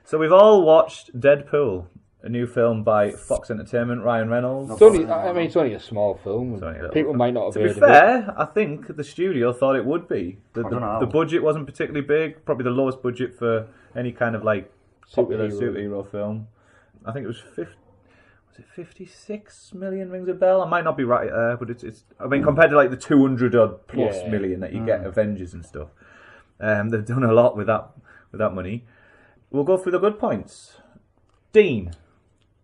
So we've all watched Deadpool, a new film by Fox Entertainment, Ryan Reynolds. It's only a small film. People might not have heard of it. To be fair, I think the studio thought it would be. The budget wasn't particularly big, probably the lowest budget for any kind of like popular superhero film. I think it was 56 million, rings a bell. I might not be right there, but it's. I mean, compared to like the 200 odd plus million that you get Avengers and stuff, they've done a lot with that money. We'll go through the good points. Dean.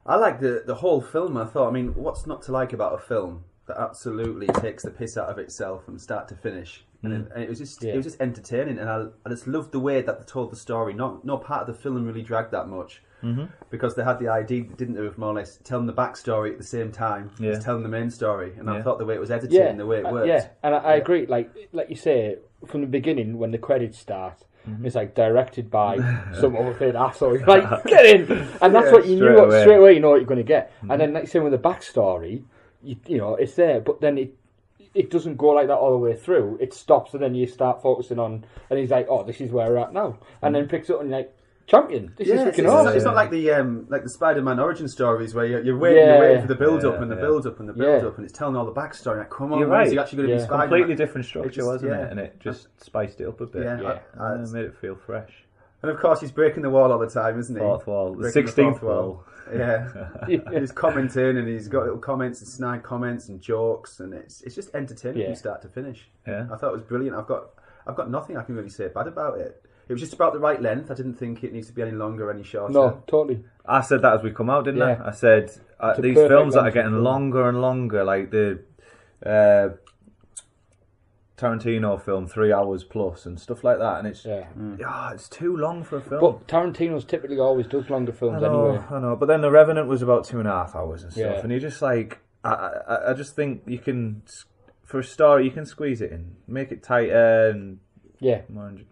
I like the whole film. I thought, I mean, what's not to like about a film that absolutely takes the piss out of itself from start to finish? And it was just entertaining, and I just loved the way that they told the story. No part of the film really dragged that much, because they had the idea, didn't they, of more or less telling the backstory at the same time as telling the main story. And I thought the way it was edited, the way it worked. And I agree. Like you say, from the beginning when the credits start. It's like directed by some overpaid asshole. You're like, get in! And that's what you knew straight away. You know what you're going to get. And then, like saying with the backstory, you know, it's there, but then it doesn't go like that all the way through. It stops, and then you start focusing on. And he's like, "Oh, this is where we're at now," and then picks up and you're like, "Champion, this is freaking awesome." It's not like the Spider-Man origin stories where you're waiting for the build-up and the build-up and the build-up, and it's telling all the backstory. Like, come on, you're right. Is he actually going to be Spider-Man? Completely different structure, wasn't it? And it just spiced it up a bit. And made it feel fresh. And of course, he's breaking the wall all the time, isn't he? Fourth wall, the 16th wall. Yeah, he's commenting, and he's got little comments and snide comments and jokes, and it's just entertaining from start to finish. Yeah, I thought it was brilliant. I've got nothing I can really say bad about it. It was just about the right length. I didn't think it needs to be any longer or any shorter. No, totally. I said that as we come out, didn't I? I said these films that are getting longer and longer, like the Tarantino film, 3 hours plus and stuff like that, and it's it's too long for a film. But Tarantino's typically always does longer films anyway. I know, but then The Revenant was about 2.5 hours and stuff, and you just like, I just think you can, for a story, you can squeeze it in, make it tighter, and you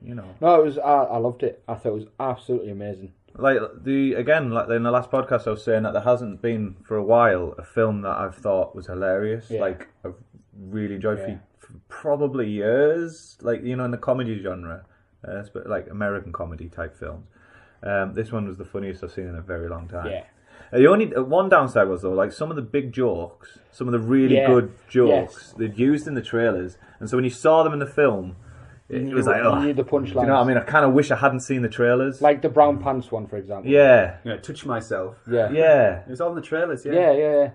know. No, it was. I loved it. I thought it was absolutely amazing. Like in the last podcast, I was saying that there hasn't been for a while a film that I've thought was hilarious. Like I've really enjoyed for probably years. Like, you know, in the comedy genre, but like American comedy type films. This one was the funniest I've seen in a very long time. Yeah. The only one downside was though, like some of the big jokes, some of the really good jokes they'd used in the trailers, and so when you saw them in the film. It was like, you need the punchline. You know what I mean? I kind of wish I hadn't seen the trailers. Like the brown pants one, for example. Yeah. Touch Myself. Yeah. It was all in the trailers, Yeah.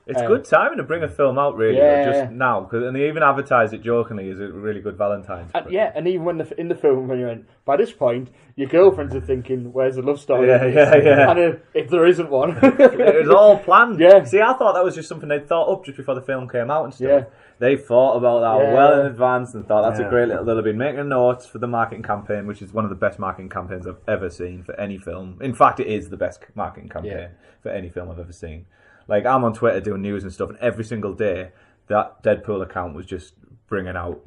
It's good timing to bring a film out, really, just now. And they even advertised it jokingly as a really good Valentine's. And even when in the film, when you went, by this point, your girlfriends are thinking, where's the love story? Yeah. And if there isn't one. It was all planned. Yeah. See, I thought that was just something they'd thought up just before the film came out and stuff. Yeah. They thought about that well in advance and thought that's a great little... They'll have been making notes for the marketing campaign, which is one of the best marketing campaigns I've ever seen for any film. In fact, it is the best marketing campaign for any film I've ever seen. Like, I'm on Twitter doing news and stuff, and every single day, that Deadpool account was just bringing out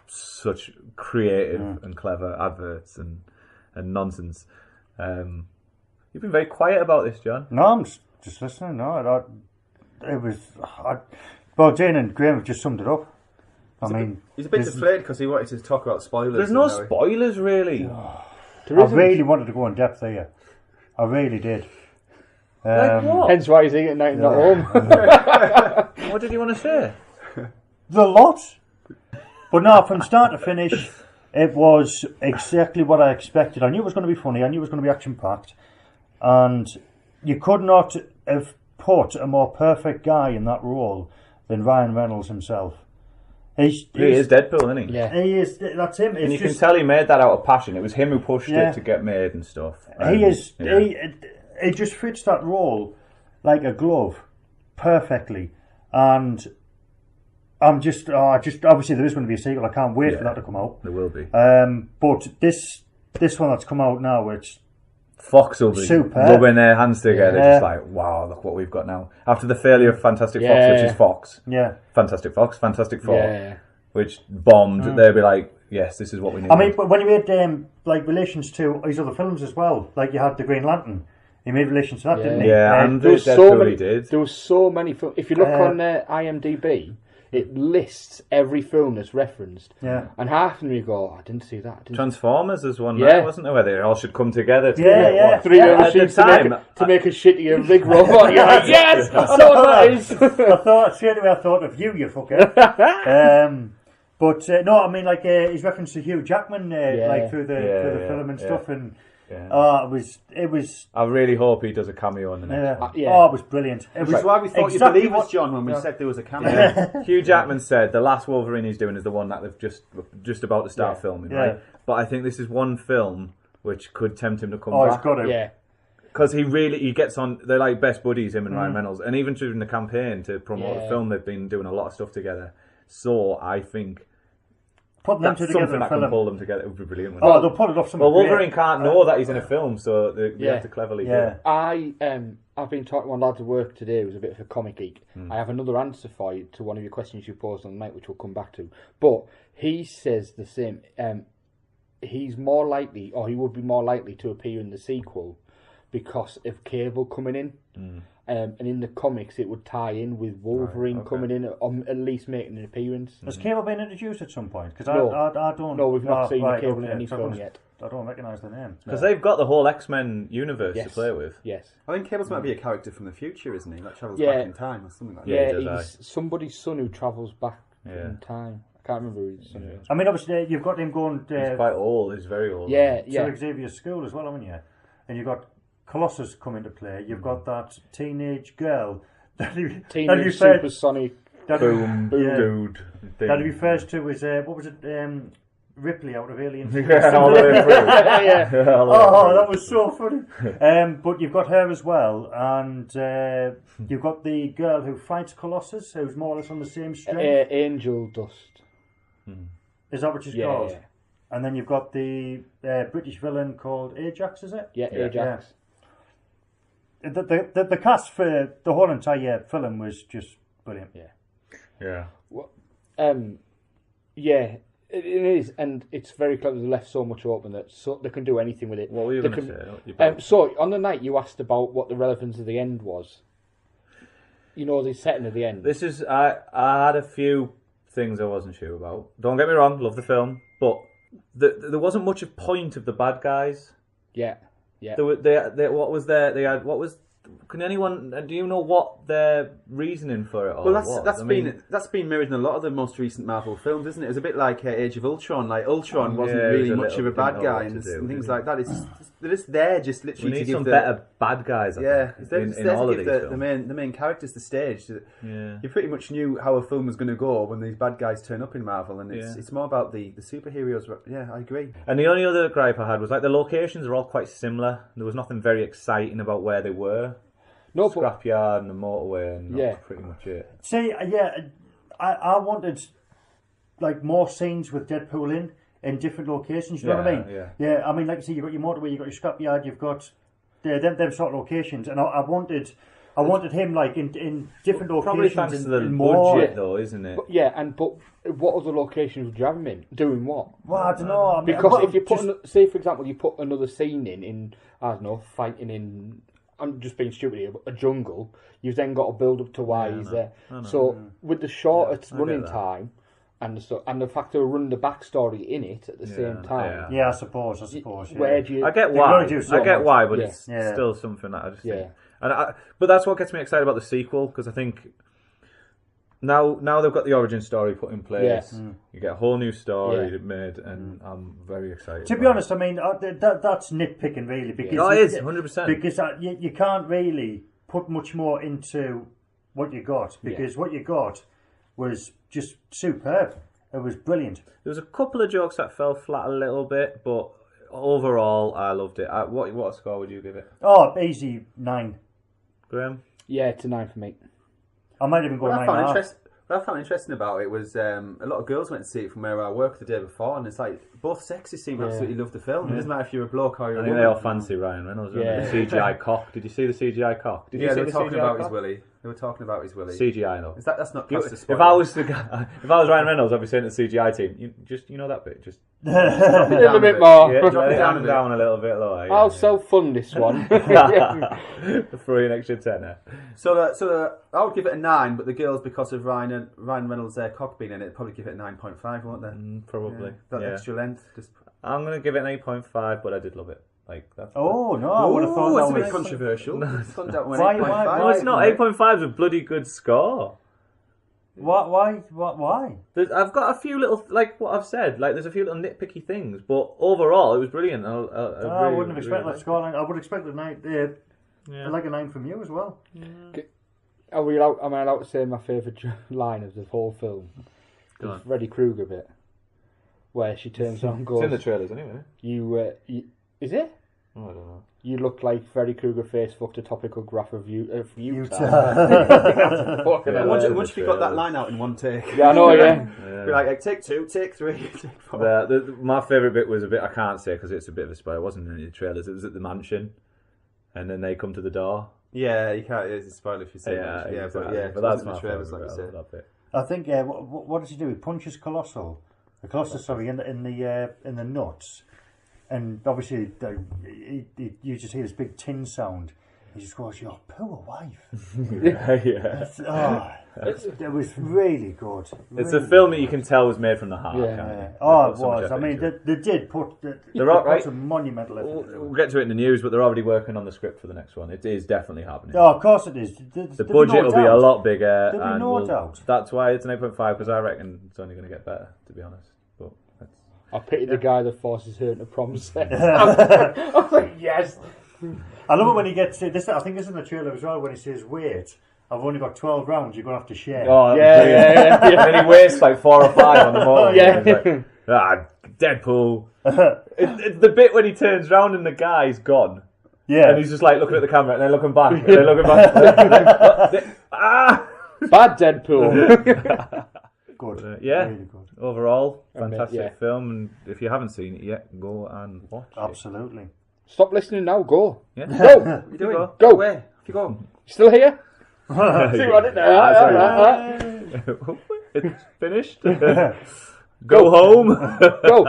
such creative and clever adverts and nonsense. You've been very quiet about this, John. No, I'm just listening. No, well, Jane and Graham have just summed it up. He's a bit deflated because he wanted to talk about spoilers. There's no spoilers, really. I really wanted to go in depth here. I really did. Like what? Hence why he's eating night not home. What did you want to say? The lot. But no, from start to finish, it was exactly what I expected. I knew it was going to be funny. I knew it was going to be action-packed. And you could not have put a more perfect guy in that role than Ryan Reynolds himself. He is Deadpool, isn't he? Yeah. He is. That's him. And you can tell he made that out of passion. It was him who pushed it to get made and stuff. He just fits that role like a glove perfectly. And I'm just obviously there is going to be a sequel. I can't wait for that to come out. There will be. But this one that's come out now, it's Fox will be rubbing their hands together, just like, wow, look what we've got now. After the failure of Fantastic Fox, which is Fox. Yeah. Fantastic Fox, Fantastic Four, which bombed, they'll be like, yes, this is what we need. I mean, but when you made like relations to his other films as well, like you had the Green Lantern, he made relations to that, didn't he? Yeah, and there was so many films. If you look on IMDb, it lists every film that's referenced. Yeah. And half of them you go, I didn't see that. Transformers is one there, wasn't there, where they all should come together to Three machines to make a shitty big robot. You're like, yes, that's what that is. Straight away I thought of you fucker. But no, I mean, like his reference to Hugh Jackman, like through the film and stuff, and it was. I really hope he does a cameo in the next one. Oh, it was brilliant. Which is why we thought you believe us, John, when we said there was a cameo. Hugh Jackman said the last Wolverine he's doing is the one that they've just about to start filming, right? But I think this is one film which could tempt him to come back. Oh, it's got to. Yeah. Because he gets on, they're like best buddies, him and Ryan Reynolds, and even during the campaign to promote the film, they've been doing a lot of stuff together. So I think putting them together something that can pull them together. It would be brilliant. Oh, they'll pull it off. Well, Wolverine can't know that he's in a film, so they have to cleverly do it. I've been talking to one lad at work today who's a bit of a comic geek. I have another answer for you to one of your questions you posed on the night, which we'll come back to. But he says the same. He's more likely, or he would be more likely to appear in the sequel because of Cable coming in. And in the comics, it would tie in with Wolverine coming in, or at least making an appearance. Has Cable been introduced at some point? Because I don't. No, we've not seen Cable in any film yet. I don't recognise the name. Because they've got the whole X-Men universe to play with. Yes. I think Cables might be a character from the future, isn't he? That travels back in time or something like that. Yeah, he's somebody's son who travels back in time. I can't remember who his son is. I mean, obviously, you've got him going. He's quite old. He's very old. To Xavier's school as well, haven't you? And you've got Colossus come into play. You've got that teenage girl teenage supersonic boom dude. That he refers to as what was it? Ripley out of Alien. All the way through. That was so funny. But you've got her as well, and you've got the girl who fights Colossus, who's more or less on the same string. Angel Dust. Is that what she's called? Yeah. And then you've got the British villain called Ajax, is it? Yeah, Ajax. The cast for the whole entire film was just brilliant. Yeah. Well, it is, and it's very clever. They left so much open that they can do anything with it. What were you going to say? So on the night you asked about what the relevance of the end was. You know, the setting of the end. This is I had a few things I wasn't sure about. Don't get me wrong, love the film, but there wasn't much of point of the bad guys. Yeah. What was there? They had what was? Can anyone? Do you know what their reasoning for it? Well, that's been mirrored in a lot of the most recent Marvel films, isn't it? It was a bit like Age of Ultron. Like Ultron wasn't really much of a bad guy and things like that. They're just there, just literally to give some better bad guys. In all of these films. The main characters the stage. You pretty much knew how a film was going to go when these bad guys turn up in Marvel, and it's more about the superheroes. Yeah, I agree. And the only other gripe I had was like the locations are all quite similar. There was nothing very exciting about where they were. No, scrapyard and the motorway, and that's pretty much it. See, I wanted like more scenes with Deadpool in different locations. You know what I mean? Yeah. I mean, like you say, you've got your motorway, you've got your scrapyard, you've got them sort of locations, and I wanted him like in different locations. Probably thanks to the budget, though, isn't it? But what other locations would you have him in? Doing what? Well, I don't know. Because if you put, say for example, you put another scene in I don't know, fighting in. I'm just being stupid here, but a jungle, you've then got to build up to why he's there. So with the shortest running time and the fact that we're running the backstory in it at the same time. Yeah, I suppose. Where do you? I get why, but it's still something that I just think. But that's what gets me excited about the sequel, because I think now they've got the origin story put in place. You get a whole new story made, and I'm very excited. To be honest, I mean that's nitpicking really, because it is 100%. Because you can't really put much more into what you got, because what you got was just superb. It was brilliant. There was a couple of jokes that fell flat a little bit, but overall I loved it. What score would you give it? Oh, easy 9. Graham? Yeah, it's a 9 for me. I might even go 9.5. What I found interesting about it was a lot of girls went to see it from where I worked the day before, and it's like both sexes seem to absolutely love the film. It doesn't matter if you're a bloke or you're a woman. I think they all fancy Ryan Reynolds. The CGI cock. Did you see the CGI cock? They were talking about his willy. They were talking about his willy. CGI though. That's not classed as if I was Ryan Reynolds, I'd be saying to the CGI team, you know that bit, just a little bit more. Yeah, drop it down a little bit lower. I'll self-fund this one. For an extra tenner. So I would give it a 9, but the girls, because of Ryan Reynolds' cock being in it, probably give it a 9.5, won't they? Probably. That extra length. I'm going to give it an 8.5, but I did love it. Like that's. Oh no! I would have thought it's that a was bit controversial. Why? No, it's not. 8.5 is a bloody good score. Why? I've got a few little, like what I've said, like there's a few little nitpicky things, but overall it was brilliant. I wouldn't have expected that score. I would expect a 9. Like a 9 from you as well. Am I allowed to say my favourite line of the whole film? The Freddy Krueger bit, where she turns around and goes. It's in the trailers anyway. You is it? Oh, I don't know. You look like Freddy Krueger face fucked a topical graph of Utah. Once you got that line out in one take. Yeah, I know, yeah. Be like, take 2, take 3, take 4. My favourite bit was a bit, I can't say because it's a bit of a spoiler, it wasn't in any of the trailers, it was at the mansion, and then they come to the door. Yeah, you can't, it's a spoiler if you say that. Yeah, exactly. but that's my trailers, favourite like you said. that bit. I think. What does he do? He punches the Colossus, sorry, in the nuts. And obviously, you just hear this big tin sound. He just goes, "Your poor wife." Yeah. It was really good. It's a film that you can tell was made from the heart. Yeah. Oh, it was. I mean, they did put some monumental effort. We'll get to it in the news, but they're already working on the script for the next one. It is definitely happening. Oh, of course it is. The budget will be a lot bigger. There'll be no doubt. That's why it's an 8.5, because I reckon it's only going to get better, to be honest. But I pity the guy that forces her into prom set. I was like, yes. I love it when he gets this. I think this is in the trailer as well. When he says, "Wait, I've only got 12 rounds. You're gonna have to share." Oh, yeah. And then he wastes like 4 or 5 on the motor. Yeah. Deadpool. It's the bit when he turns round and the guy's gone. Yeah. And he's just like looking at the camera and then looking back. And then looking back. Bad Deadpool. Good. Really good. Overall, fantastic yeah. film. And if you haven't seen it yet, go and watch it. Absolutely. Stop listening now. Go. Yeah. Go. What are you doing? Go. Where? Off you go. Still here? See what it there. It's finished. Go home. Go.